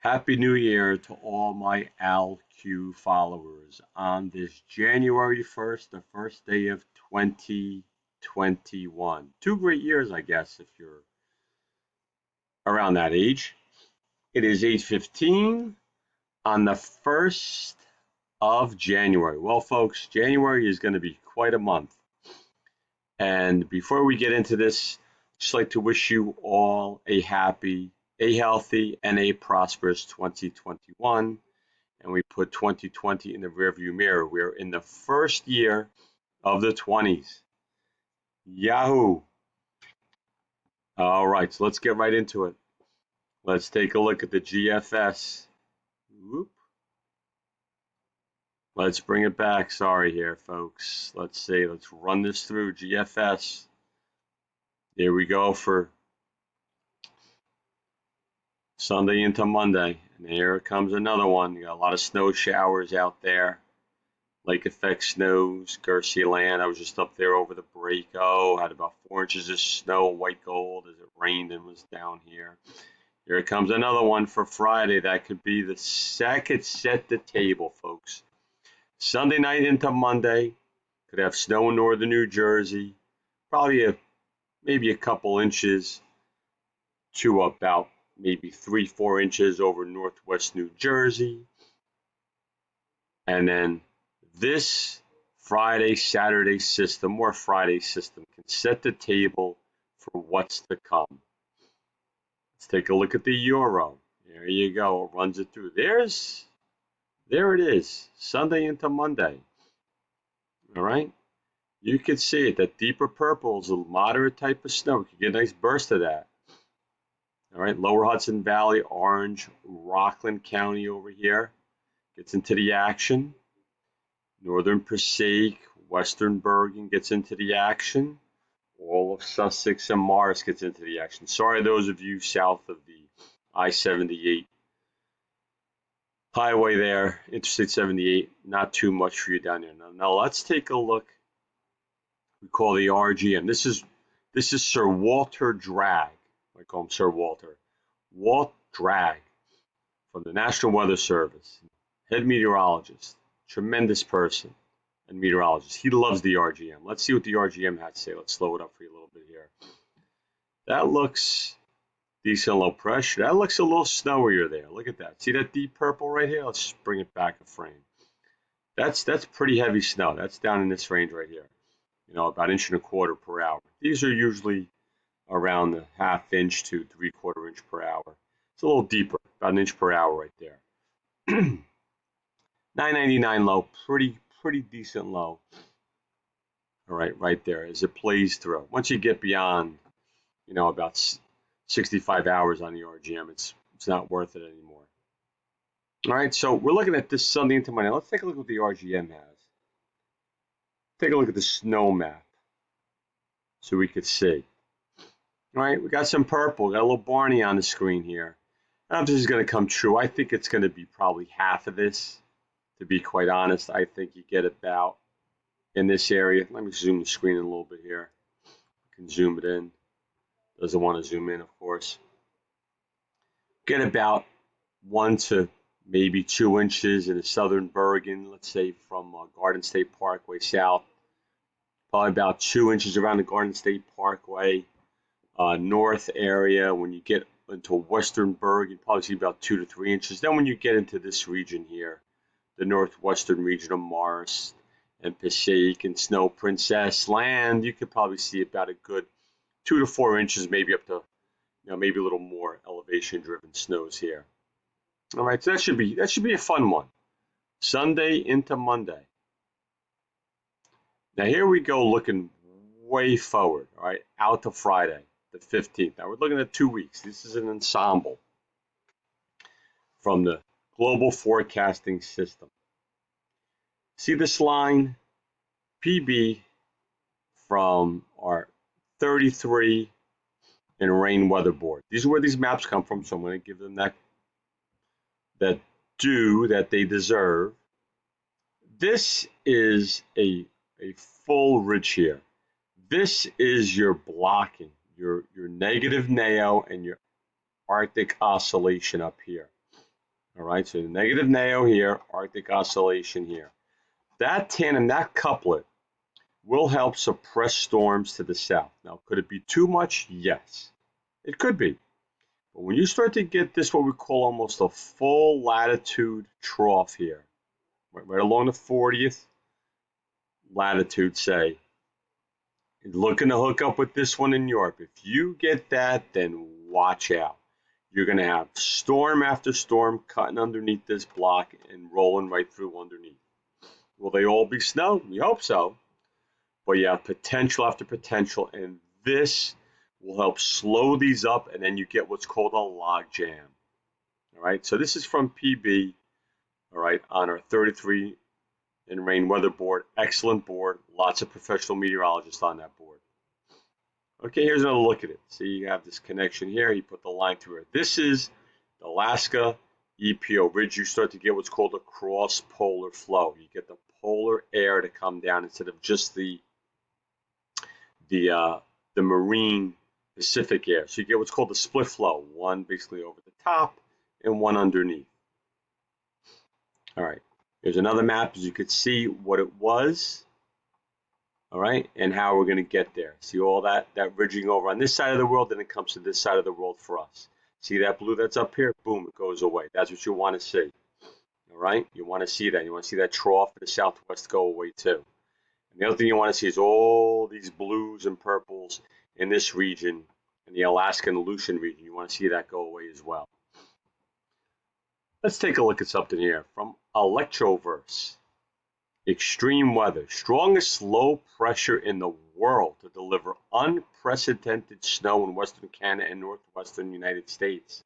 Happy New Year to all my AlQ followers on this January 1st, the first day of 2021. 2 great years, I guess, if you're around that age. It is 8:15 on the 1st of January. Well, folks, January is going to be quite a month. And before we get into this, just like to wish you all a happy, a healthy, and a prosperous 2021. And we put 2020 in the rearview mirror. We're in the first year of the 20s. Yahoo! All right, so let's get right into it. Let's take a look at the GFS. Whoop. Let's bring it back. Sorry here, folks. Let's run this through GFS. There we go for Sunday into Monday. And here comes another one. You got a lot of snow showers out there. Lake effect snows, Garcia Land. I was just up there over the break. Oh, had about 4 inches of snow, white gold, as it rained and was down here. Here comes another one for Friday. That could be the second set the table, folks. Sunday night into Monday, could have snow in northern New Jersey. Probably maybe a couple inches to about maybe 3-4 inches over northwest New Jersey. And then this Friday, Saturday system or Friday system can set the table for what's to come. Let's take a look at the euro. There you go. It runs it through. There it is. Sunday into Monday. All right. You can see it. That deeper purple is a moderate type of snow. You can get a nice burst of that. All right. Lower Hudson Valley, Orange, Rockland County over here gets into the action. Northern Passaic, Western Bergen gets into the action. All of Sussex and Morris gets into the action. Sorry, those of you south of the I-78 highway there, Interstate 78, not too much for you down there. Now let's take a look. We call the RGM. This is Sir Walter Dragg. I call him Sir Walter. Walt Dragg from the National Weather Service, head meteorologist. Tremendous person and meteorologist. He loves the RGM. Let's see what the RGM has to say. Let's slow it up for you a little bit here. That looks decent low pressure. That looks a little snowier there. Look at that. See that deep purple right here? Let's bring it back a frame. That's pretty heavy snow. That's down in this range right here. About 1.25 inches per hour. These are usually around the 1/2 inch to 3/4 inch per hour. It's a little deeper, about 1 inch per hour right there. 999 low, pretty decent low. All right there as it plays through. Once you get beyond, about 65 hours on the RGM, it's not worth it anymore. All right, so we're looking at this Sunday into Monday. Let's take a look at what the RGM has. Take a look at the snow map so we could see. All right, we got some purple. Got a little Barney on the screen here. I don't know if this is going to come true. I think it's going to be probably half of this. To be quite honest, I think you get about in this area. Let me zoom the screen in a little bit here. You can zoom it in. Doesn't want to zoom in, of course. Get about 1 to maybe 2 inches in the southern Bergen, let's say from Garden State Parkway south. Probably about 2 inches around the Garden State Parkway north area. When you get into western Bergen, you probably see about 2 to 3 inches. Then when you get into this region here, the northwestern region of Morris and Passaic and Snow Princess Land, you could probably see about a good 2 to 4 inches, maybe up to, maybe a little more elevation-driven snows here. All right, so that should be a fun one. Sunday into Monday. Now here we go, looking way forward. All right, out to Friday, the 15th. Now we're looking at 2 weeks. This is an ensemble from the Global Forecasting System. See this line? PB from our 33 and rain weather board. These are where these maps come from, so I'm going to give them that due that they deserve. This is a full ridge here. This is your blocking, your negative NAO and your Arctic oscillation up here. All right, so negative NAO here, Arctic oscillation here. That tandem, that couplet, will help suppress storms to the south. Now, could it be too much? Yes, it could be. But when you start to get this, what we call almost a full latitude trough here, right along the 40th latitude, say, looking to hook up with this one in Europe. If you get that, then watch out. You're going to have storm after storm cutting underneath this block and rolling right through underneath. Will they all be snow? We hope so. But you have potential after potential, and this will help slow these up, and then you get what's called a log jam. All right, so this is from PB, all right, on our 33 in rain weather board. Excellent board. Lots of professional meteorologists on that board. Okay, here's another look at it. See, you have this connection here. He put the line through it. This is the Alaska EPO ridge. You start to get what's called a cross-polar flow. You get the polar air to come down instead of just the marine Pacific air. So you get what's called the split flow, one basically over the top and one underneath. All right, here's another map as you could see what it was, all right, and how we're going to get there. See all that ridging over on this side of the world, then it comes to this side of the world for us. See that blue that's up here? Boom, it goes away. That's what you want to see, all right? You want to see that. You want to see that trough in the southwest go away too. And the other thing you want to see is all these blues and purples in this region, in the Alaskan Aleutian region. You want to see that go away as well. Let's take a look at something here from Electroverse. Extreme weather. Strongest low pressure in the world to deliver unprecedented snow in western Canada and northwestern United States.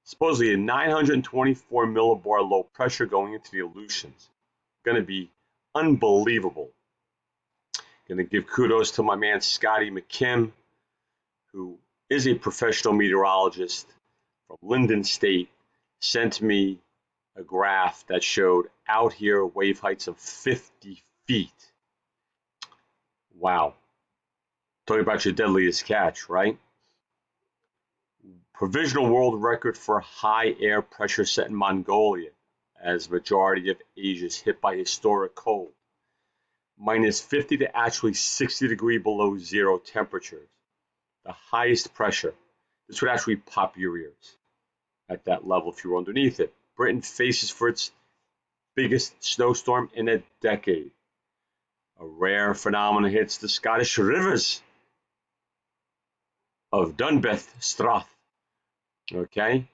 Supposedly a 924 millibar low pressure going into the Aleutians. Going to be unbelievable. Going to give kudos to my man Scotty McKim, who is a professional meteorologist from Linden State, sent me a graph that showed out here wave heights of 50 feet. Wow. Talking about your deadliest catch, right? Provisional world record for high air pressure set in Mongolia, as majority of Asia is hit by historic cold. Minus 50 to actually 60 degrees below zero temperatures. The highest pressure. This would actually pop your ears at that level if you were underneath it. Britain faces for its biggest snowstorm in a decade. A rare phenomenon hits the Scottish rivers of Dunbeth Strath. Okay?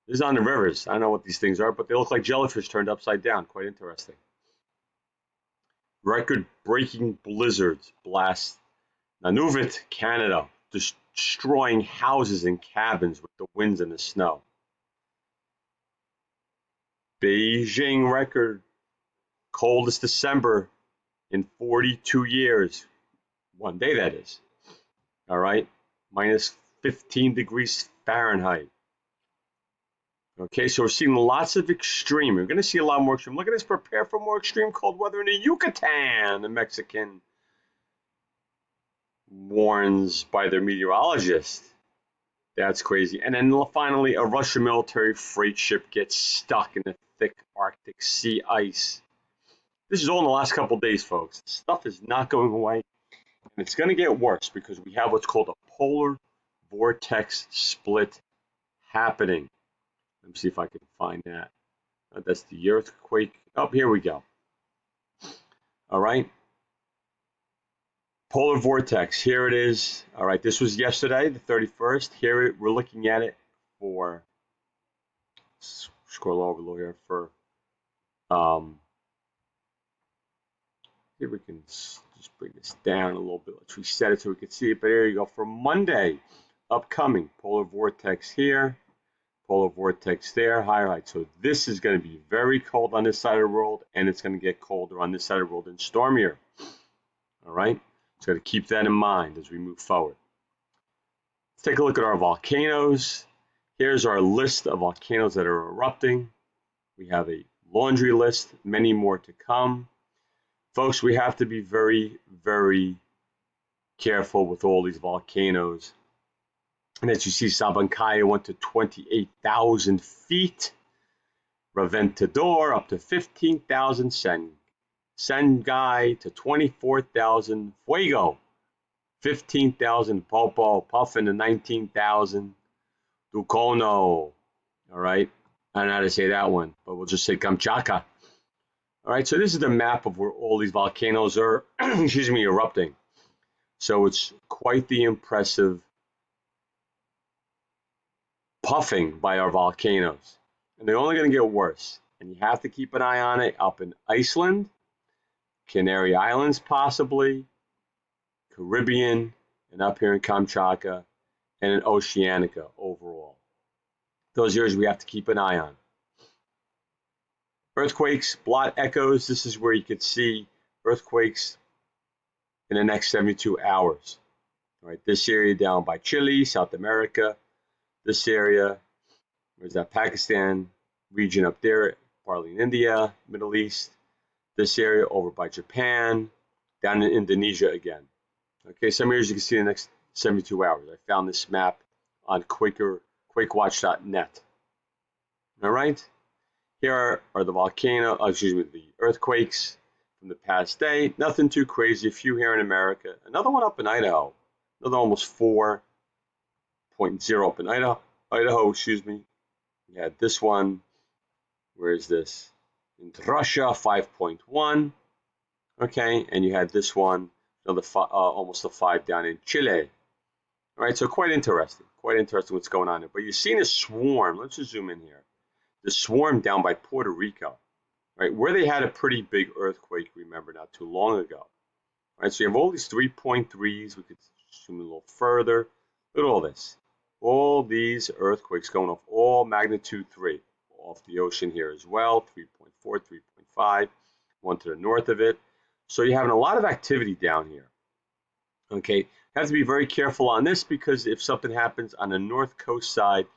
This is on the rivers. I don't know what these things are, but they look like jellyfish turned upside down. Quite interesting. Record-breaking blizzards blast Nunavut, Canada, destroying houses and cabins with the winds and the snow. Beijing record, coldest December in 42 years. One day, that is. All right, minus 15 degrees Fahrenheit. Okay, so we're seeing lots of extreme. We're going to see a lot more extreme. Look at this, prepare for more extreme cold weather in the Yucatan. The Mexican warns by their meteorologist. That's crazy. And then finally, a Russian military freight ship gets stuck in the thick Arctic sea ice. This is all in the last couple of days, folks. Stuff is not going away. And it's going to get worse because we have what's called a polar vortex split happening. Let me see if I can find that. That's the earthquake. Oh, here we go. All right. Polar vortex. Here it is. All right. This was yesterday, the 31st. Here we're looking at it for. Scroll over a little here for. Here we can just bring this down a little bit. Let's reset it so we can see it. But here you go. For Monday, upcoming polar vortex here. Polar vortex there, higher height. So this is going to be very cold on this side of the world, and it's going to get colder on this side of the world and stormier. All right, so got to keep that in mind as we move forward. Let's take a look at our volcanoes. Here's our list of volcanoes that are erupting. We have a laundry list, many more to come. Folks, we have to be very, very careful with all these volcanoes. And as you see, Sabancaya went to 28,000 feet. Reventador up to 15,000 sen. Sengai to 24,000. Fuego, 15,000. Popo, Puffin to 19,000. Dukono, all right? I don't know how to say that one, but we'll just say Kamchatka. All right, so this is the map of where all these volcanoes are, excuse me, erupting. So it's quite the impressive puffing by our volcanoes. And they're only going to get worse. And you have to keep an eye on it up in Iceland, Canary Islands possibly, Caribbean, and up here in Kamchatka, and in Oceanica overall. Those areas we have to keep an eye on. Earthquakes, blot echoes. This is where you could see earthquakes in the next 72 hours. All right, this area down by Chile, South America. This area, where's that Pakistan region up there, partly in India, Middle East. This area over by Japan, down in Indonesia again. Okay, some areas you can see in the next 72 hours. I found this map on QuakeWatch.net. All right, here are the the earthquakes from the past day. Nothing too crazy, a few here in America. Another one up in Idaho, another almost 4.0 up in Idaho, excuse me. You had this one, where is this? In Russia, 5.1. Okay, and you had this one, another almost a 5 down in Chile. All right, so quite interesting what's going on there. But you've seen a swarm. Let's just zoom in here. The swarm down by Puerto Rico, right, where they had a pretty big earthquake, remember, not too long ago. All right, so you have all these 3.3s. We could zoom a little further. Look at all this. All these earthquakes going off, all magnitude 3, off the ocean here as well, 3.4, 3.5, one to the north of it. So you're having a lot of activity down here. Okay, have to be very careful on this because if something happens on the north coast side,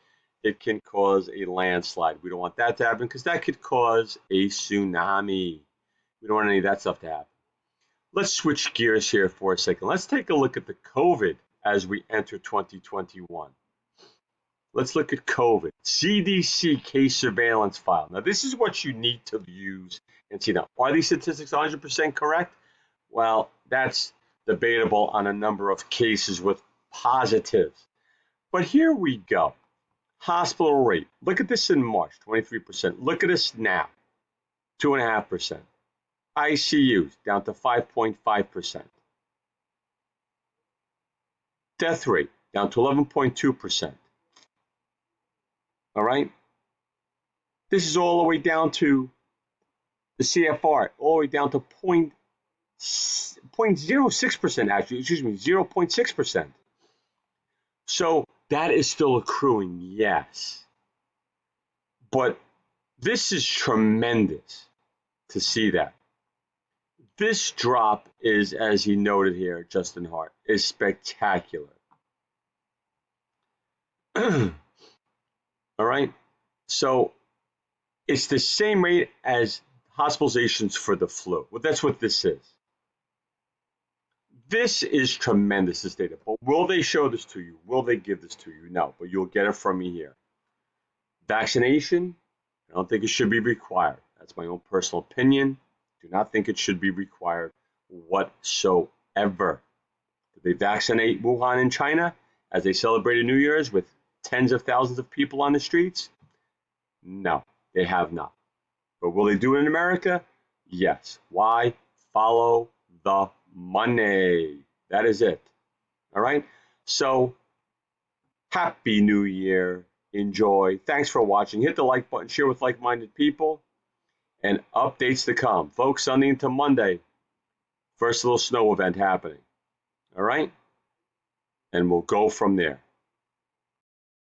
it can cause a landslide. We don't want that to happen because that could cause a tsunami. We don't want any of that stuff to happen. Let's switch gears here for a second. Let's take a look at the COVID as we enter 2021. Let's look at COVID. CDC case surveillance file. Now, this is what you need to use and see. Now, are these statistics 100% correct? Well, that's debatable on a number of cases with positives. But here we go. Hospital rate. Look at this in March, 23%. Look at this now, 2.5%. ICUs down to 5.5%. Death rate down to 11.2%. All right? This is all the way down to the CFR, all the way down to 0.06% actually, 0.6%. So that is still accruing, yes. But this is tremendous to see that. This drop is, as he noted here, Justin Hart, is spectacular. All right? So it's the same rate as hospitalizations for the flu. Well, that's what this is. This is tremendous, this data. But will they show this to you? Will they give this to you? No, but you'll get it from me here. Vaccination, I don't think it should be required. That's my own personal opinion. Do not think it should be required whatsoever. Did they vaccinate Wuhan in China as they celebrated New Year's with tens of thousands of people on the streets? No, they have not. But will they do it in America? Yes. Why? Follow the money. That is it. All right? So, Happy New Year. Enjoy. Thanks for watching. Hit the like button, share with like-minded people, and updates to come. Folks, Sunday into Monday, first little snow event happening. All right? And we'll go from there.